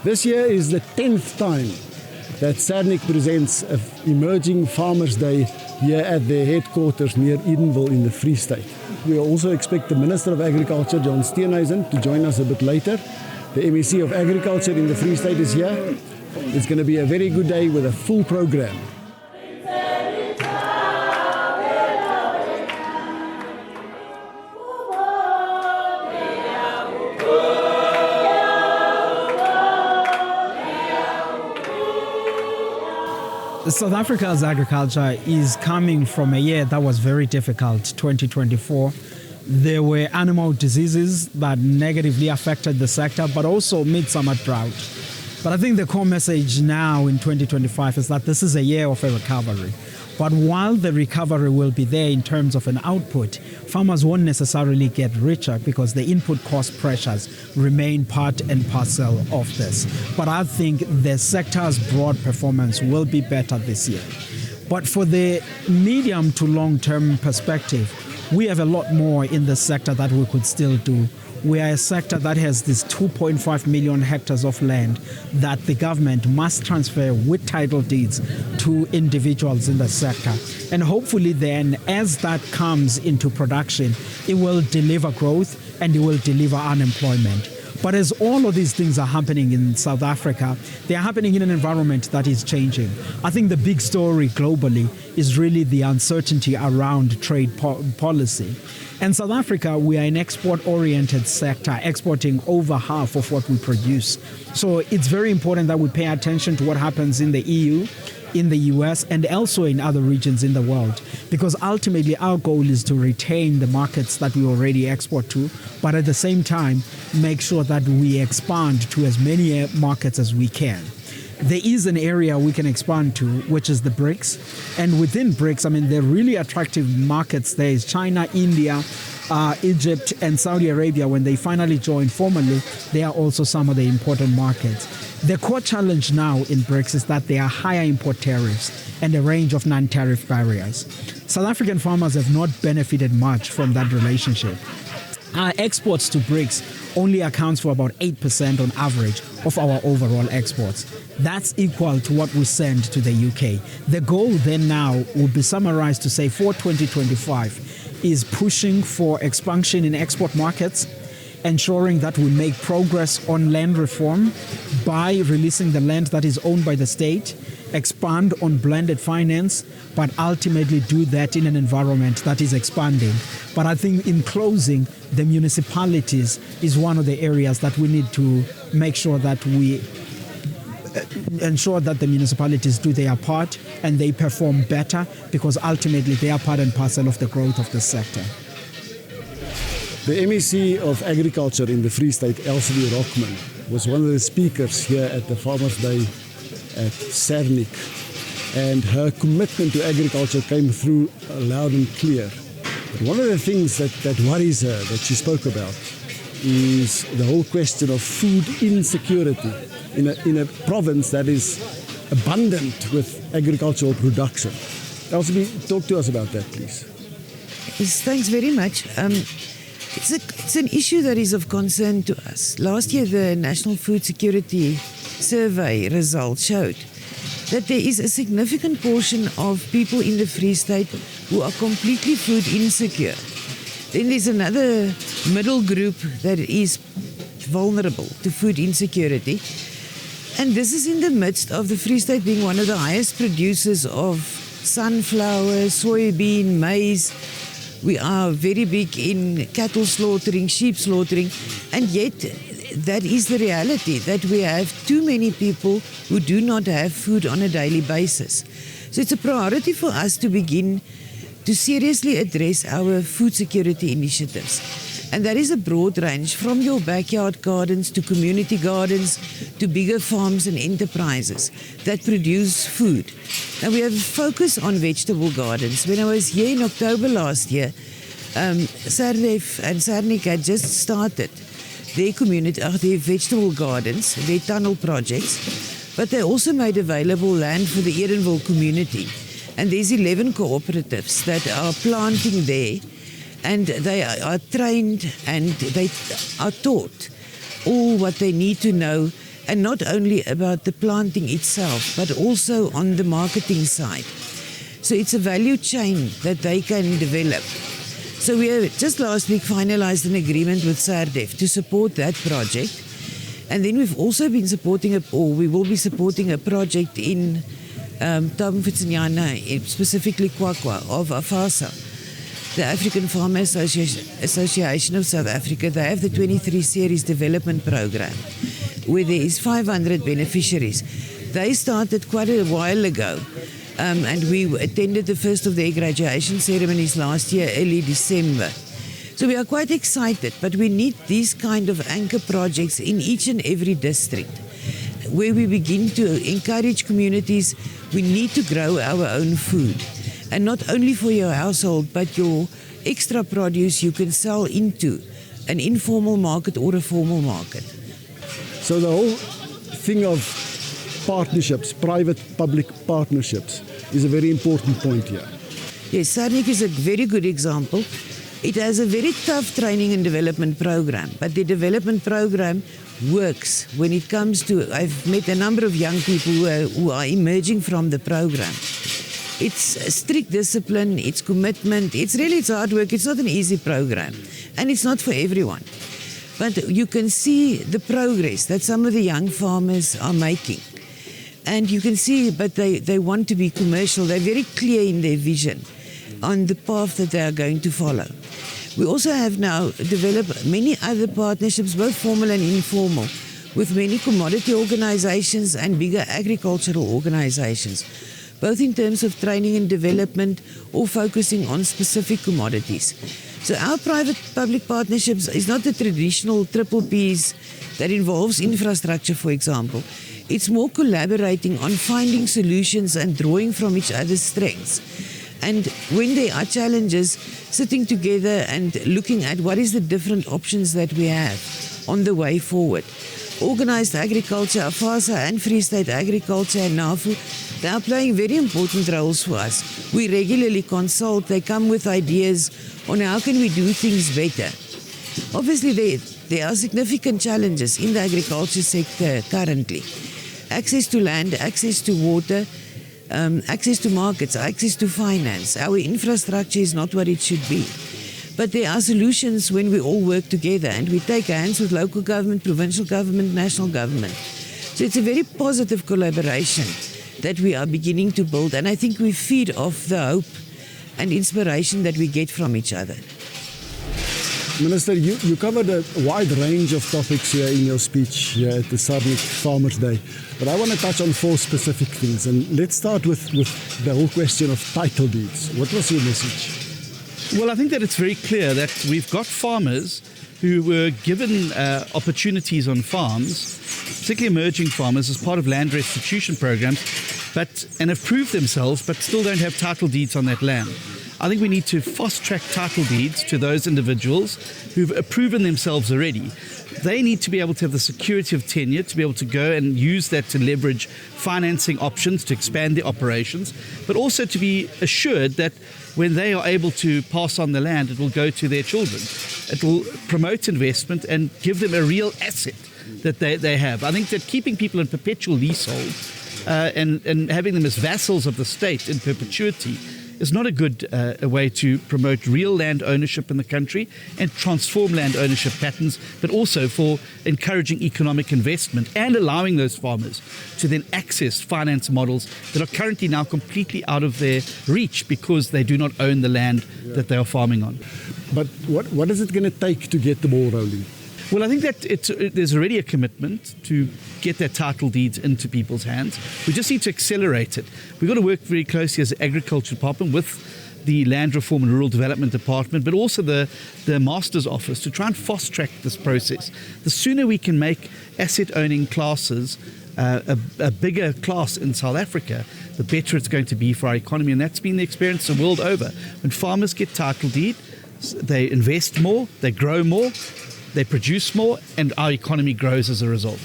This year is the 10th time that Sernick presents an Emerging Farmers Day here at their headquarters near Edenvale in the Free State. We also expect the Minister of Agriculture, John Steenhuisen, to join us a bit later. The MEC of Agriculture in the Free State is here. It's going to be a very good day with a full program. South Africa's agriculture is coming from a year that was very difficult, 2024. There were animal diseases that negatively affected the sector, but also midsummer drought. But I think the core message now in 2025 is that this is a year of a recovery. But while the recovery will be there in terms of an output, farmers won't necessarily get richer because the input cost pressures remain part and parcel of this. But I think the sector's broad performance will be better this year. But for the medium to long-term perspective, we have a lot more in the sector that we could still do. We are a sector that has this 2.5 million hectares of land that the government must transfer with title deeds to individuals in the sector. And hopefully then, as that comes into production, it will deliver growth and it will deliver unemployment. But as all of these things are happening in South Africa, they are happening in an environment that is changing. I think the big story globally is really the uncertainty around trade policy. And South Africa, we are an export-oriented sector, exporting over half of what we produce. So it's very important that we pay attention to what happens in the EU, in the US, and also in other regions in the world. Because ultimately, our goal is to retain the markets that we already export to, but at the same time, make sure that we expand to as many markets as we can. There is an area we can expand to, which is the BRICS. And within BRICS, I mean, the really attractive markets there is China, India, Egypt, and Saudi Arabia. When they finally join formally, they are also some of the important markets. The core challenge now in BRICS is that there are higher import tariffs and a range of non-tariff barriers. South African farmers have not benefited much from that relationship. Our exports to BRICS only accounts for about 8% on average of our overall exports. That's equal to what we send to the UK. The goal then now would be summarized to say for 2025 is pushing for expansion in export markets, ensuring that we make progress on land reform by releasing the land that is owned by the state, expand on blended finance, but ultimately do that in an environment that is expanding. But I think in closing, the municipalities is one of the areas that we need to make sure that we ensure that the municipalities do their part and they perform better, because ultimately they are part and parcel of the growth of the sector. The MEC of Agriculture in the Free State, Elsie Rockman, was one of the speakers here at the Farmers' Day at Sernick, and her commitment to agriculture came through loud and clear. But one of the things that worries her, that she spoke about, is the whole question of food insecurity in a province that is abundant with agricultural production. Elsie, talk to us about that, please. Yes, thanks very much. It's an issue that is of concern to us. Last year, the National Food Security Survey results showed that there is a significant portion of people in the Free State who are completely food insecure. Then there's another middle group that is vulnerable to food insecurity. And this is in the midst of the Free State being one of the highest producers of sunflower, soybean, maize. We are very big in cattle slaughtering, sheep slaughtering, and yet that is the reality, that we have too many people who do not have food on a daily basis. So it's a priority for us to begin to seriously address our food security initiatives. And that is a broad range, from your backyard gardens to community gardens to bigger farms and enterprises that produce food. And we have a focus on vegetable gardens. When I was here in October last year, Sernick and Sernick had just started their their vegetable gardens, their tunnel projects, but they also made available land for the Edenvale community. And there's 11 cooperatives that are planting there, and they are trained and they are taught all what they need to know and not only about the planting itself, but also on the marketing side. So it's a value chain that they can develop. So we have just last week finalized an agreement with SARDEF to support that project. And then we've also been supporting, we will be supporting a project in Tamfutsinyana, specifically Kwakwa of AFASA, the African Farmer Association of South Africa. They have the 23 Series Development Program, where there is 500 beneficiaries. They started quite a while ago, and we attended the first of their graduation ceremonies last year, early December. So we are quite excited, but we need these kind of anchor projects in each and every district, where we begin to encourage communities. We need to grow our own food, and not only for your household, but your extra produce you can sell into an informal market or a formal market. So the whole thing of partnerships, private-public partnerships, is a very important point here. Yes, Sernick is a very good example. It has a very tough training and development program, but the development program works when it comes to, I've met a number of young people who are emerging from the program. It's strict discipline, it's commitment, it's hard work, it's not an easy program, and it's not for everyone. But you can see the progress that some of the young farmers are making. And you can see, but they want to be commercial, they're very clear in their vision on the path that they are going to follow. We also have now developed many other partnerships, both formal and informal, with many commodity organizations and bigger agricultural organizations, both in terms of training and development or focusing on specific commodities. So our private-public partnerships is not the traditional triple Ps that involves infrastructure, for example. It's more collaborating on finding solutions and drawing from each other's strengths. And when there are challenges, sitting together and looking at what is the different options that we have on the way forward. Organised agriculture, AFASA and Free State Agriculture and NAFU, they are playing very important roles for us. We regularly consult, they come with ideas on how can we do things better. Obviously, there are significant challenges in the agriculture sector currently. Access to land, access to water, access to markets, access to finance. Our infrastructure is not what it should be. But there are solutions when we all work together and we take hands with local government, provincial government, national government. So it's a very positive collaboration that we are beginning to build, and I think we feed off the hope and inspiration that we get from each other. Minister, you covered a wide range of topics here in your speech here at the Sernick Farmers Day, but I want to touch on 4 specific things, and let's start with the whole question of title deeds. What was your message? Well, I think that it's very clear that we've got farmers who were given opportunities on farms, particularly emerging farmers, as part of land restitution programs, and have proved themselves, but still don't have title deeds on that land. I think we need to fast-track title deeds to those individuals who've proven themselves already. They need to be able to have the security of tenure, to be able to go and use that to leverage financing options to expand their operations, but also to be assured that when they are able to pass on the land, it will go to their children. It will promote investment and give them a real asset that they have. I think that keeping people in perpetual leasehold and having them as vassals of the state in perpetuity is not a good way to promote real land ownership in the country and transform land ownership patterns, but also for encouraging economic investment and allowing those farmers to then access finance models that are currently now completely out of their reach because they do not own the land that they are farming on. But what is it going to take to get the ball rolling? Well, I think that there's already a commitment to get that title deeds into people's hands. We just need to accelerate it. We've got to work very closely as the Agriculture Department with the Land Reform and Rural Development Department, but also the Master's Office to try and fast-track this process. The sooner we can make asset-owning classes a bigger class in South Africa, the better it's going to be for our economy. And that's been the experience the world over. When farmers get title deed, they invest more, they grow more, they produce more, and our economy grows as a result.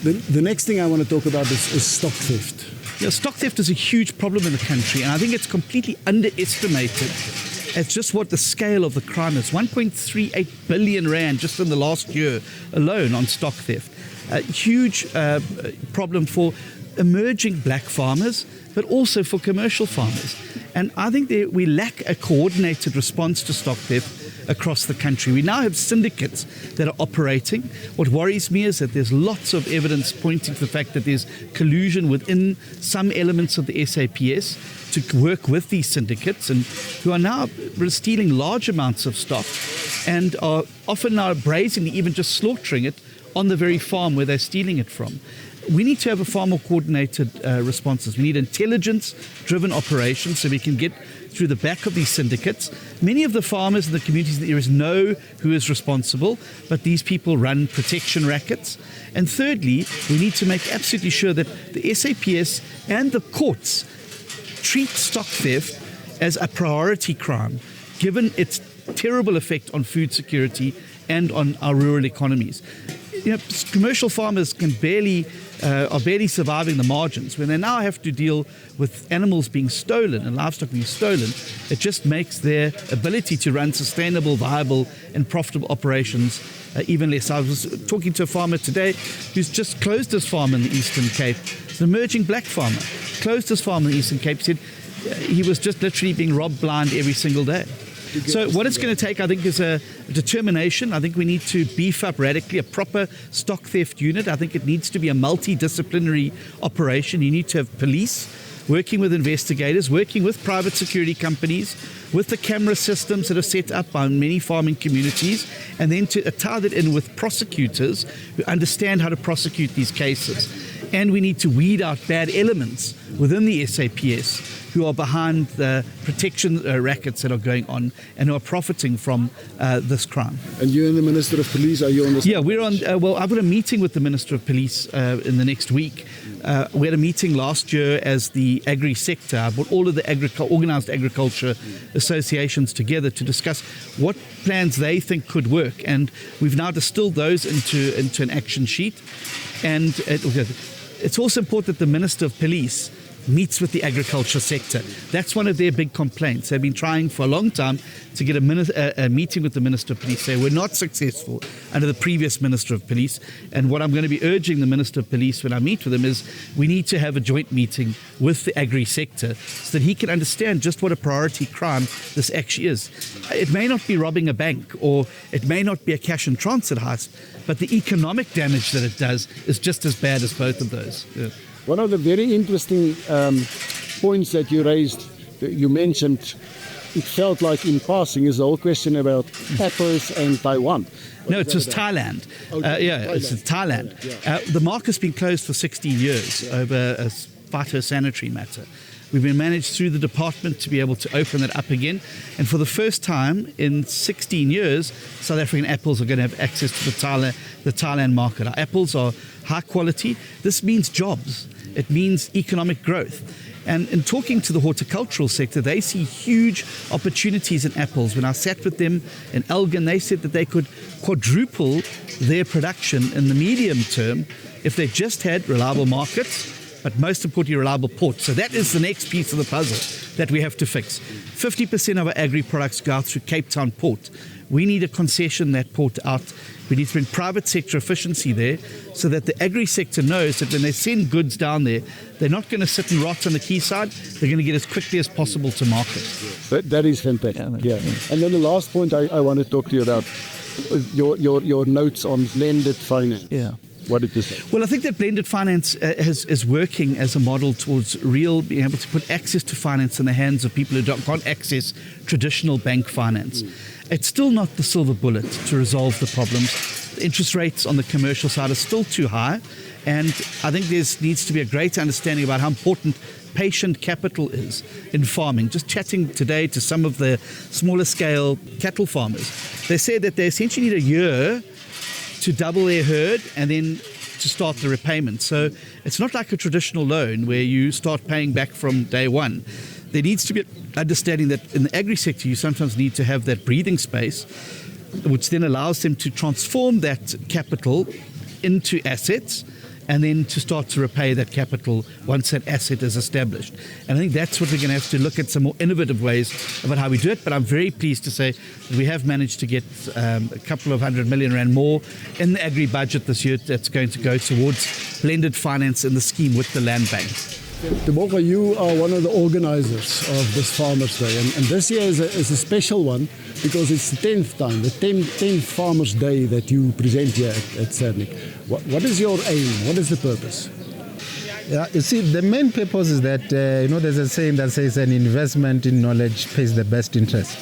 The next thing I want to talk about is stock theft. Yeah, stock theft is a huge problem in the country, and I think it's completely underestimated at just what the scale of the crime is. 1.38 billion rand just in the last year alone on stock theft. A huge problem for emerging black farmers, but also for commercial farmers. And I think we lack a coordinated response to stock theft across the country. We now have syndicates that are operating. What worries me is that there's lots of evidence pointing to the fact that there's collusion within some elements of the SAPS to work with these syndicates, and who are now stealing large amounts of stock and are often now brazenly even just slaughtering it on the very farm where they're stealing it from. We need to have a far more coordinated responses. We need intelligence-driven operations so we can get through the back of these syndicates. Many of the farmers in the communities in the areas know who is responsible, but these people run protection rackets. And thirdly, we need to make absolutely sure that the SAPS and the courts treat stock theft as a priority crime, given its terrible effect on food security and on our rural economies. You know, commercial farmers are barely surviving the margins. When they now have to deal with animals being stolen and livestock being stolen, it just makes their ability to run sustainable, viable and profitable operations even less. I was talking to a farmer today who's just closed his farm in the Eastern Cape. It's an emerging black farmer. Closed his farm in the Eastern Cape. Said he was just literally being robbed blind every single day. So what it's going to take, I think, is a determination. I think we need to beef up radically a proper stock theft unit. I think it needs to be a multidisciplinary operation. You need to have police working with investigators, working with private security companies, with the camera systems that are set up by many farming communities, and then to tie that in with prosecutors who understand how to prosecute these cases. And we need to weed out bad elements within the SAPS who are behind the protection rackets that are going on and who are profiting from this crime. And you and the Minister of Police, are you on this? Yeah, we're on. I've got a meeting with the Minister of Police in the next week. We had a meeting last year as the agri sector. I brought all of the organised agriculture associations together to discuss what plans they think could work. And we've now distilled those into an action sheet. And it's also important that the Minister of Police meets with the agriculture sector. That's one of their big complaints. They've been trying for a long time to get a meeting with the Minister of Police. They were not successful under the previous Minister of Police. And what I'm going to be urging the Minister of Police when I meet with him is we need to have a joint meeting with the agri sector so that he can understand just what a priority crime this actually is. It may not be robbing a bank or it may not be a cash and transit heist, but the economic damage that it does is just as bad as both of those. Yeah. One of the very interesting points that you raised, you mentioned, it felt like in passing, is the whole question about peppers and Taiwan. No, it's just Thailand. It's Thailand. Yeah. The market's been closed for 16 years over a phytosanitary matter. We've been managed through the department to be able to open it up again. And for the first time in 16 years, South African apples are going to have access to the Thailand market. Our apples are high quality. This means jobs. It means economic growth. And in talking to the horticultural sector, they see huge opportunities in apples. When I sat with them in Elgin, they said that they could quadruple their production in the medium term if they just had reliable markets, but most importantly, reliable ports. So that is the next piece of the puzzle that we have to fix. 50% of our agri-products go out through Cape Town Port. We need a concession that port out. We need to bring private sector efficiency there so that the agri-sector knows that when they send goods down there, they're not going to sit and rot on the quayside. They're going to get as quickly as possible to market. That is fantastic. Yeah. And then the last point I want to talk to you about, your notes on blended finance. Yeah. What did you say? Well, I think that blended finance is working as a model towards being able to put access to finance in the hands of people who can't access traditional bank finance. It's still not the silver bullet to resolve the problems. The interest rates on the commercial side are still too high, and I think there needs to be a greater understanding about how important patient capital is in farming. Just chatting today to some of the smaller scale cattle farmers, they said that they essentially need a year to double their herd and then to start the repayment. So it's not like a traditional loan where you start paying back from day one. There needs to be an understanding that in the agri-sector you sometimes need to have that breathing space, which then allows them to transform that capital into assets and then to start to repay that capital once that asset is established. And I think that's what we're going to have to look at, some more innovative ways about how we do it. But I'm very pleased to say that we have managed to get a couple of 100 million rand more in the agri budget this year that's going to go towards blended finance in the scheme with the land bank. Tebogo, you are one of the organizers of this Farmers Day, and this year is a special one because it's the 10th time, the 10th Farmers Day that you present here at Sernick. What is your aim? What is the purpose? Yeah, you see, the main purpose is that, there's a saying that says an investment in knowledge pays the best interest.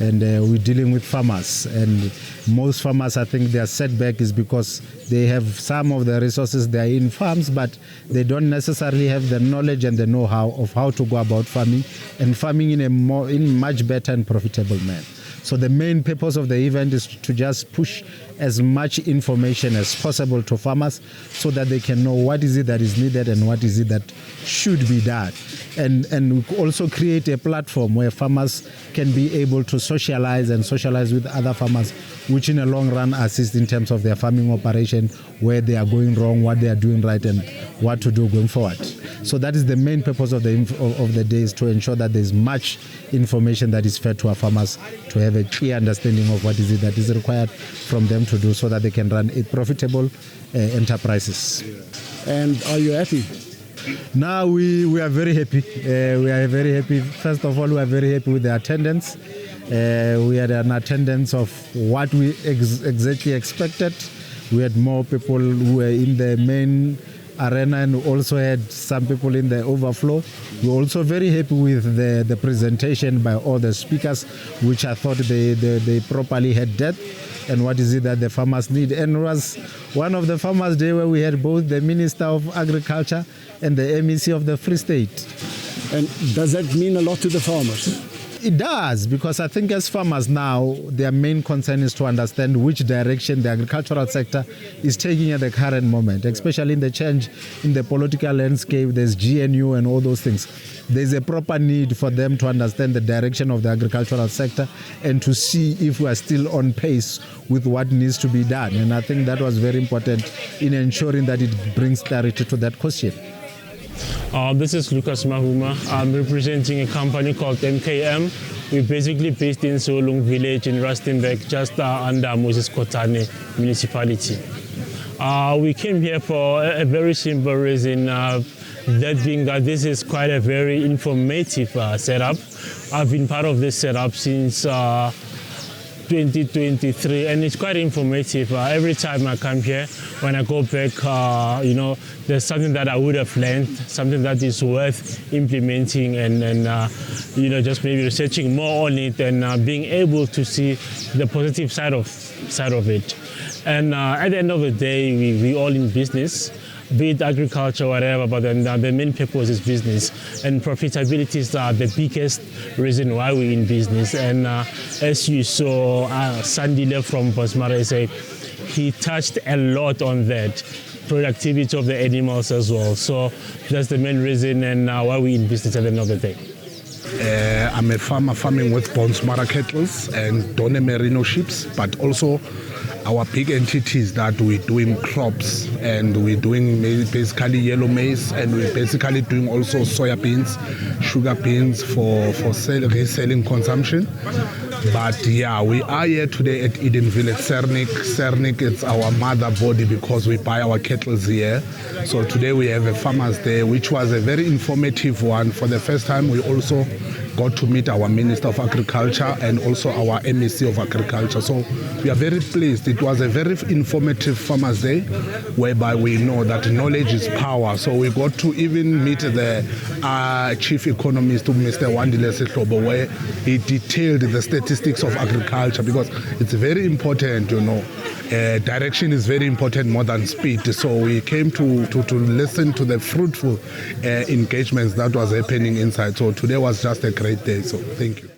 And we're dealing with farmers, and most farmers, I think their setback is because they have some of the resources, they are in farms, but they don't necessarily have the knowledge and the know-how of how to go about farming, and farming in much better and profitable manner. So the main purpose of the event is to just push as much information as possible to farmers so that they can know what is it that is needed and what is it that should be done. And we also create a platform where farmers can be able to socialize with other farmers, which in the long run assist in terms of their farming operation, where they are going wrong, what they are doing right, and what to do going forward. So that is the main purpose of the day, is to ensure that there is much information that is fed to our farmers, to have a clear understanding of what is it that is required from them to do so that they can run a profitable enterprises. And are you happy? Now we are very happy. We are very happy. First of all, we are very happy with the attendance. We had an attendance of what we exactly expected. We had more people who were in the main arena and also had some people in the overflow. We're also very happy with the presentation by all the speakers, which I thought they properly had depth and what is it that the farmers need. And it was one of the Farmers' Day where we had both the Minister of Agriculture and the MEC of the Free State. And does that mean a lot to the farmers? It does, because I think as farmers now, their main concern is to understand which direction the agricultural sector is taking at the current moment, especially in the change in the political landscape. There's GNU and all those things. There's a proper need for them to understand the direction of the agricultural sector and to see if we are still on pace with what needs to be done. And I think that was very important in ensuring that it brings clarity to that question. This is Lucas Mahuma. I'm representing a company called MKM. We're basically based in Solung village in Rustenburg, just under Moses Kotane municipality. We came here for a very simple reason, that being that this is quite a very informative setup. I've been part of this setup since 2023, and it's quite informative. Every time I come here, when I go back, there's something that I would have learned, something that is worth implementing, and just maybe researching more on it and being able to see the positive side of it. And at the end of the day, we all in business, be it agriculture, whatever, but then the main purpose is business. And profitability is the biggest reason why we're in business. And as you saw, Wandile from Bosmara said, he touched a lot on that, productivity of the animals as well. So that's the main reason and why we're in business at the end of the day. I'm a farmer farming with Bosmara cattle and Done Merino sheep, but also our big entities that we're doing crops, and we're doing basically yellow maize, and we're basically doing also soya beans, sugar beans for reselling consumption. But yeah, we are here today at Edenvale at Sernick. Sernick is our mother body because we buy our cattle here. So today we have a Farmers' Day, which was a very informative one. For the first time, we also got to meet our Minister of Agriculture and also our MEC of Agriculture. So we are very pleased. It was a very informative Farmers' Day, whereby we know that knowledge is power. So we got to even meet the Chief Economist, Mr. Wandile Sihlobo, where he detailed the statistics of agriculture, because it's very important, direction is very important more than speed. So we came to listen to the fruitful engagements that was happening inside. So today was just a great day. So thank you.